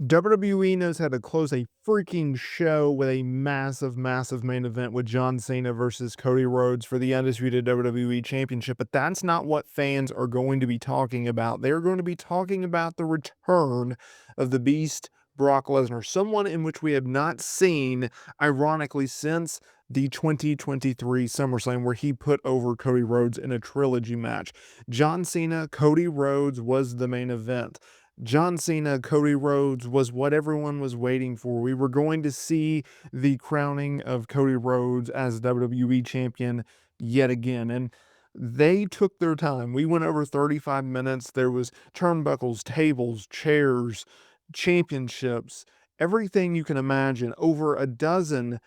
WWE knows how to close a freaking show with a massive, massive main event with John Cena versus Cody Rhodes for the undisputed WWE Championship. But that's not what fans are going to be talking about. They're going to be talking about the return of the Beast, Brock Lesnar, someone in which we have not seen, ironically, since the 2023 SummerSlam, where he put over Cody Rhodes in a trilogy match. John Cena, Cody Rhodes was the main event. John Cena, Cody Rhodes was what everyone was waiting for. We were going to see the crowning of Cody Rhodes as WWE champion yet again. And they took their time. We went over 35 minutes. There was turnbuckles, tables, chairs, championships, everything you can imagine. Over a dozen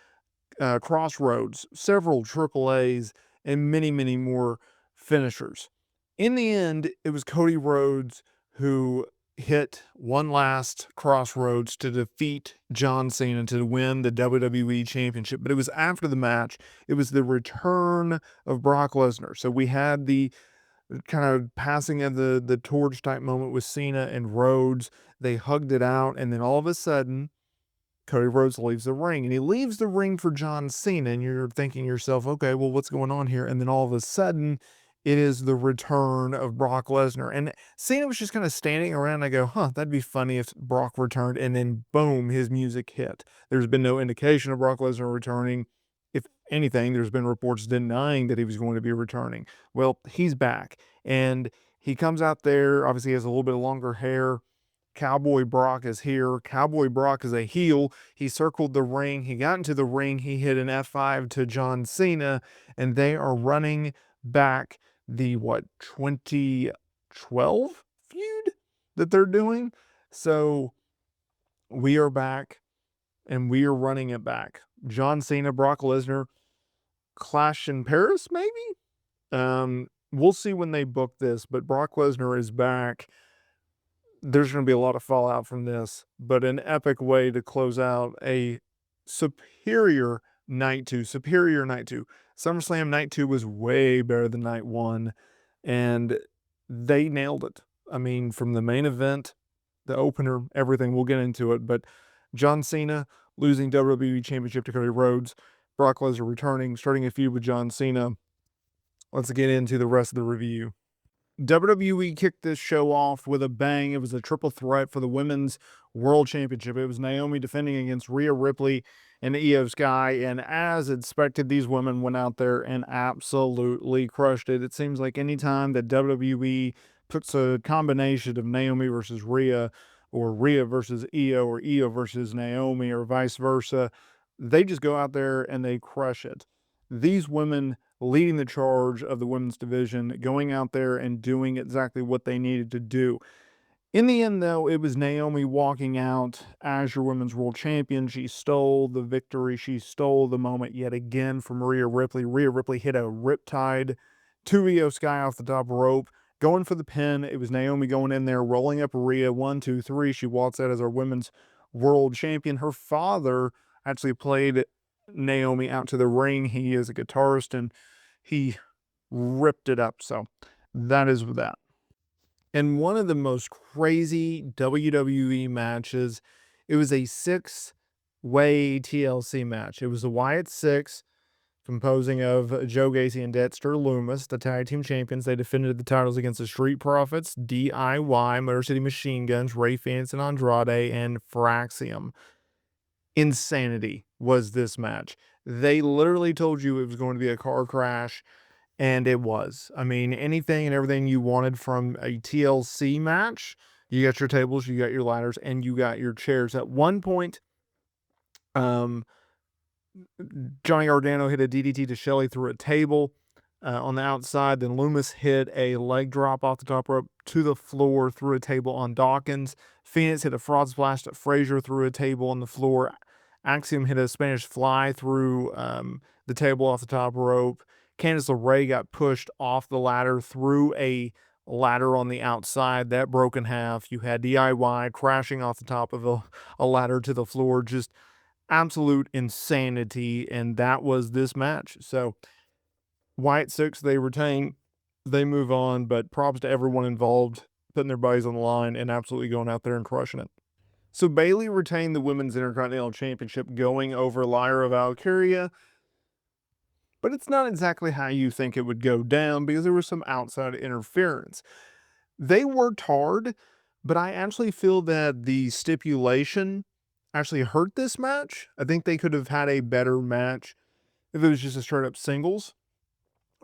crossroads, several AAAs, and many, many more finishers. In the end, it was Cody Rhodes who hit one last crossroads to defeat John Cena to win the WWE Championship. But it was after the match. It was the return of Brock Lesnar. So we had the kind of passing of the torch type moment with Cena and Rhodes. They hugged it out, and then all of a sudden, Cody Rhodes leaves the ring, and he leaves the ring for John Cena, and you're thinking to yourself, okay, well, what's going on here? And then all of a sudden, it is the return of Brock Lesnar. And Cena was just kind of standing around. I go, that'd be funny if Brock returned, and then boom, his music hit. There's been no indication of Brock Lesnar returning. If anything, there's been reports denying that he was going to be returning. Well, he's back, and he comes out there. Obviously, he has a little bit of longer hair. Cowboy Brock is here. Cowboy Brock is a heel. He circled the ring. He got into the ring. He hit an F5 to John Cena, and they are running back the, 2012 feud that they're doing? So we are back, and we are running it back. John Cena, Brock Lesnar, Clash in Paris, maybe? We'll see when they book this, but Brock Lesnar is back. There's going to be a lot of fallout from this, but an epic way to close out a superior night 2. SummerSlam night 2 was way better than night 1, and they nailed it. I mean, from the main event, the opener, everything, we'll get into it, but John Cena losing WWE Championship to Cody Rhodes, Brock Lesnar returning, starting a feud with John Cena. Let's get into the rest of the review. WWE kicked this show off with a bang. It was a triple threat for the Women's World Championship. It was Naomi defending against Rhea Ripley and Io Sky, and as expected, these women went out there and absolutely crushed it. It seems like anytime that WWE puts a combination of Naomi versus Rhea, or Rhea versus Io, or Io versus Naomi, or vice versa, they just go out there and they crush it. These women leading the charge of the women's division, going out there and doing exactly what they needed to do. In the end, though, it was Naomi walking out as your women's world champion. She stole the victory. She stole the moment yet again from Rhea Ripley. Rhea Ripley hit a riptide to Io Sky off the top rope, going for the pin. It was Naomi going in there, rolling up Rhea. 1, 2, 3. She walks out as our women's world champion. Her father actually played Naomi out to the ring. He is a guitarist, and he ripped it up. So that is that. And one of the most crazy WWE matches, it was a 6-way TLC match. It was the Wyatt Six, composing of Joe Gacy and Dexter Lumis, the tag team champions. They defended the titles against the Street Profits, DIY, Motor City Machine Guns, Ray Phoenix and Andrade, and Fraxium. Insanity was this match. They literally told you it was going to be a car crash, and it was. I mean, anything and everything you wanted from a TLC match. You got your tables, you got your ladders, and you got your chairs. At one point, Johnny Gargano hit a DDT to Shelley through a table on the outside. Then Lumis hit a leg drop off the top rope to the floor through a table on Dawkins. Phoenix hit a fraud splash to Frazier through a table on the floor. Axiom hit a Spanish fly through the table off the top rope. Candice LeRae got pushed off the ladder through a ladder on the outside. That broke in half. You had DIY crashing off the top of a ladder to the floor. Just absolute insanity, and that was this match. So Wyatt Six, they retain, they move on, but props to everyone involved, putting their bodies on the line and absolutely going out there and crushing it. So Bayley retained the Women's Intercontinental Championship going over Lyra Valkyria, but it's not exactly how you think it would go down because there was some outside interference. They worked hard, but I actually feel that the stipulation actually hurt this match. I think they could have had a better match if it was just a straight up singles,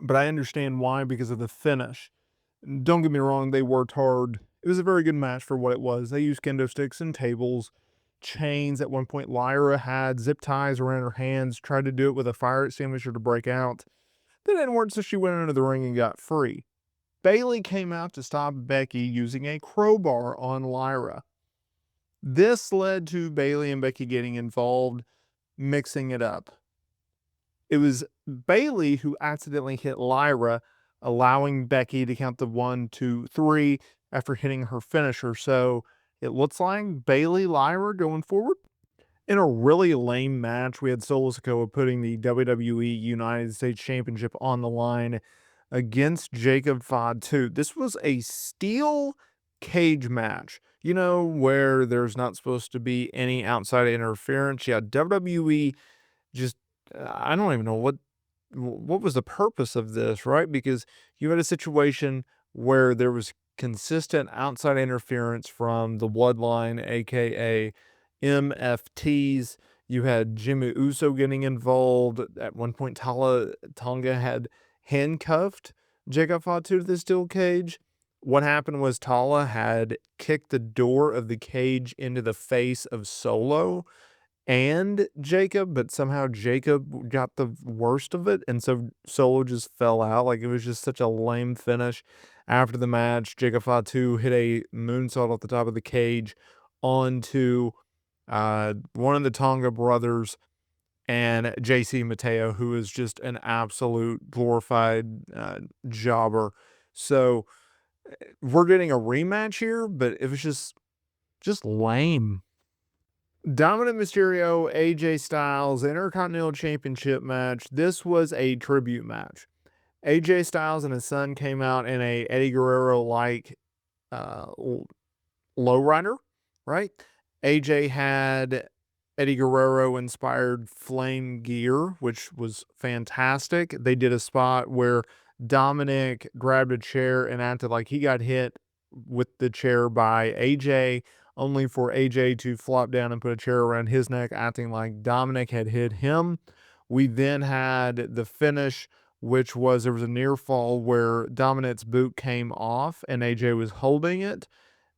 but I understand why because of the finish. Don't get me wrong, they worked hard. It was a very good match for what it was. They used kendo sticks and tables, chains. At one point, Lyra had zip ties around her hands, tried to do it with a fire extinguisher to break out. That didn't work, so she went into the ring and got free. Bayley came out to stop Becky using a crowbar on Lyra. This led to Bayley and Becky getting involved, mixing it up. It was Bayley who accidentally hit Lyra, allowing Becky to count the 1, 2, 3 after hitting her finisher. So it looks like Bayley Lyra going forward. In a really lame match, we had Solo Sikoa putting the WWE United States Championship on the line against Jacob Fatu. This was a steel cage match, where there's not supposed to be any outside interference. Yeah, WWE just, I don't even know what was the purpose of this, right? Because you had a situation where there was consistent outside interference from the Bloodline, aka MFTs. You had Jimmy Uso getting involved. At one point, Tonga had handcuffed Jacob Fatu to the steel cage. What happened was Tala had kicked the door of the cage into the face of Solo and Jacob, but somehow Jacob got the worst of it, and so Solo just fell out. Like, it was just such a lame finish. After the match, Jacob Fatu hit a moonsault off the top of the cage onto one of the Tonga brothers and JC Mateo, who is just an absolute glorified jobber. So we're getting a rematch here, but it was just lame. Dominic Mysterio, AJ Styles, Intercontinental Championship match. This was a tribute match. AJ Styles and his son came out in a Eddie Guerrero-like lowrider, right? AJ had Eddie Guerrero-inspired flame gear, which was fantastic. They did a spot where Dominic grabbed a chair and acted like he got hit with the chair by AJ, only for AJ to flop down and put a chair around his neck, acting like Dominic had hit him. We then had the finish, which was there was a near fall where Dominic's boot came off and AJ was holding it.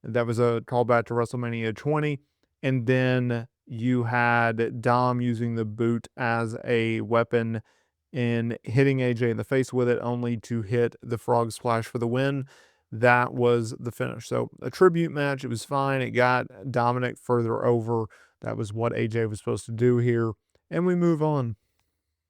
That was a callback to WrestleMania 20. And then you had Dom using the boot as a weapon and hitting AJ in the face with it, only to hit the frog splash for the win. That was the finish. So a tribute match. It was fine. It got Dominic further over. That was what AJ was supposed to do here. And we move on.